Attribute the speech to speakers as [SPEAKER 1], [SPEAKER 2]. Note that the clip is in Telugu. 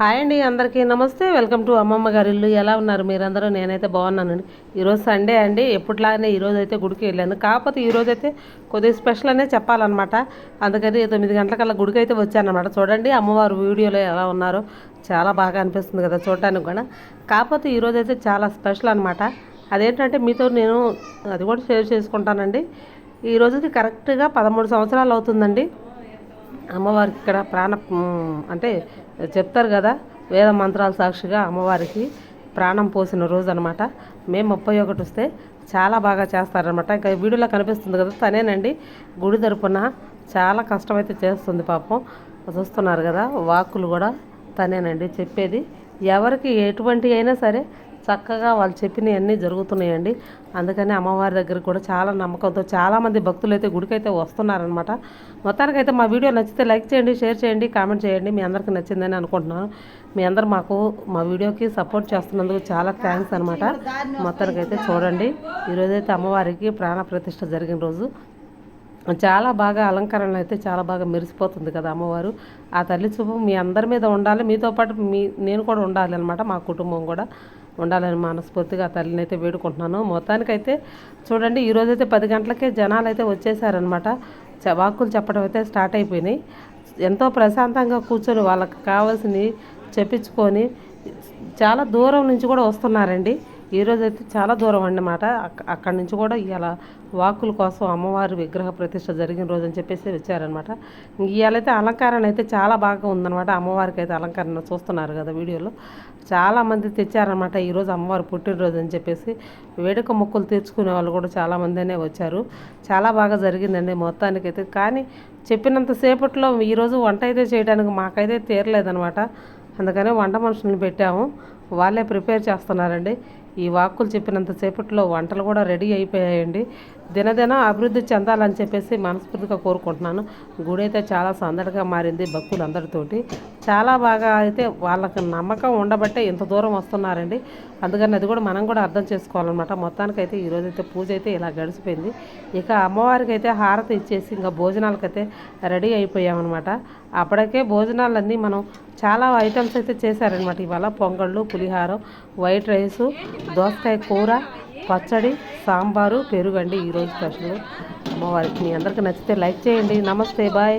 [SPEAKER 1] హాయ్ అండి, అందరికీ నమస్తే. వెల్కమ్ టు అమ్మమ్మ గారి ఇల్లు. ఎలా ఉన్నారు మీరందరూ? నేనైతే బాగున్నానండి. ఈరోజు సండే అండి. ఎప్పటిలాగానే ఈరోజు అయితే గుడికి వెళ్ళాను. కాకపోతే ఈరోజు అయితే కొద్దిగా స్పెషల్ అనే చెప్పాలన్నమాట. అందుకని 9 గంటలకల్లా గుడికి అయితే వచ్చానమాట. చూడండి అమ్మవారు వీడియోలో ఎలా ఉన్నారో చాలా బాగా అనిపిస్తుంది కదా చూడటానికి కూడా. కాకపోతే ఈరోజు అయితే చాలా స్పెషల్ అనమాట. అదేంటంటే మీతో నేను అది కూడా షేర్ చేసుకుంటానండి. ఈ రోజుకి కరెక్ట్గా 13 సంవత్సరాలు అవుతుందండి అమ్మవారికి ఇక్కడ అంటే చెప్తారు కదా, వేద మంత్రాల సాక్షిగా అమ్మవారికి ప్రాణం పోసిన రోజు అనమాట. మే 31 వస్తే చాలా బాగా చేస్తారనమాట. ఇంకా వీడియోలో కనిపిస్తుంది కదా, తనేనండి గుడి తరపున చాలా కష్టమైతే చేస్తుంది పాపం. చూస్తున్నారు కదా, వాక్కులు కూడా తనేనండి చెప్పేది. ఎవరికి ఎటువంటి అయినా సరే చక్కగా వాళ్ళు చెప్పినవన్నీ జరుగుతున్నాయండి. అందుకని అమ్మవారి దగ్గర కూడా చాలా నమ్మకంతో చాలామంది భక్తులు అయితే గుడికి అయితే వస్తున్నారనమాట. మొత్తానికైతే మా వీడియో నచ్చితే లైక్ చేయండి, షేర్ చేయండి, కామెంట్ చేయండి. మీ అందరికీ నచ్చిందని అనుకుంటున్నాను. మీ అందరు మాకు మా వీడియోకి సపోర్ట్ చేస్తున్నందుకు చాలా థ్యాంక్స్ అనమాట. మొత్తానికైతే చూడండి, ఈరోజైతే అమ్మవారికి ప్రాణ ప్రతిష్ఠ జరిగిన రోజు. చాలా బాగా అలంకరణ అయితే చాలా బాగా మెరిసిపోతుంది కదా అమ్మవారు. ఆ తల్లి చూపు మీ అందరి మీద ఉండాలి, మీతో పాటు నేను కూడా ఉండాలి అనమాట. మా కుటుంబం కూడా ఉండాలని మనస్ఫూర్తిగా ఆ తల్లిని అయితే వేడుకుంటున్నాను. మొత్తానికైతే చూడండి, ఈరోజైతే 10 గంటలకే జనాలు అయితే వచ్చేసారనమాట. వాక్కులు చెప్పడం అయితే స్టార్ట్ అయిపోయినాయి. ఎంతో ప్రశాంతంగా కూర్చొని వాళ్ళకి కావాల్సినవి చెప్పించుకొని చాలా దూరం నుంచి కూడా వస్తున్నారండి. ఈరోజైతే చాలా దూరం అన్నమాట. అక్కడి నుంచి కూడా ఇవాళ వాక్కుల కోసం అమ్మవారి విగ్రహ ప్రతిష్ఠ జరిగిన రోజు అని చెప్పేసి వచ్చారనమాట. ఇవాళైతే అలంకరణ అయితే చాలా బాగా ఉందన్నమాట. అమ్మవారికి అయితే అలంకరణ చూస్తున్నారు కదా వీడియోలో. చాలామంది తెచ్చారనమాట ఈరోజు అమ్మవారి పుట్టినరోజు అని చెప్పేసి. వేడుక మొక్కులు తీర్చుకునే వాళ్ళు కూడా చాలామందినే వచ్చారు. చాలా బాగా జరిగిందండి మొత్తానికైతే. కానీ చెప్పినంతసేపట్లో ఈరోజు వంట అయితే చేయడానికి మాకైతే తీరలేదనమాట. అందుకనే వంట మనుషులను పెట్టాము, వాళ్ళే ప్రిపేర్ చేస్తున్నారండి. ఈ వాక్కులు చెప్పినంతసేపట్లో వంటలు కూడా రెడీ అయిపోయాయండి. దినదిన అభివృద్ధి చెందాలని చెప్పేసి మనస్ఫూర్తిగా కోరుకుంటున్నాను. గుడి అయితే చాలా సందడిగా మారింది భక్తులందరితోటి. చాలా బాగా అయితే వాళ్ళకి నమ్మకం ఉండబట్టే ఇంత దూరం వస్తున్నారండి. అందుకని అది కూడా మనం కూడా అర్థం చేసుకోవాలన్నమాట. మొత్తానికైతే ఈరోజైతే పూజ అయితే ఇలా గడిచిపోయింది. ఇక అమ్మవారికి అయితే హారతి ఇచ్చేసి ఇంకా భోజనాలకైతే రెడీ అయిపోయామన్నమాట. అప్పటికే భోజనాలన్నీ మనం చాలా ఐటమ్స్ అయితే చేశారనమాట. ఇవాళ పొంగళ్ళు, పులిహారం, వైట్ రైసు, దోసకాయ కూర, పచ్చడి, సాంబారు, పెరుగండి ఈరోజు స్పెషల్ అమ్మవారికి. మీ అందరికీ నచ్చితే లైక్ చేయండి. నమస్తే, బాయ్.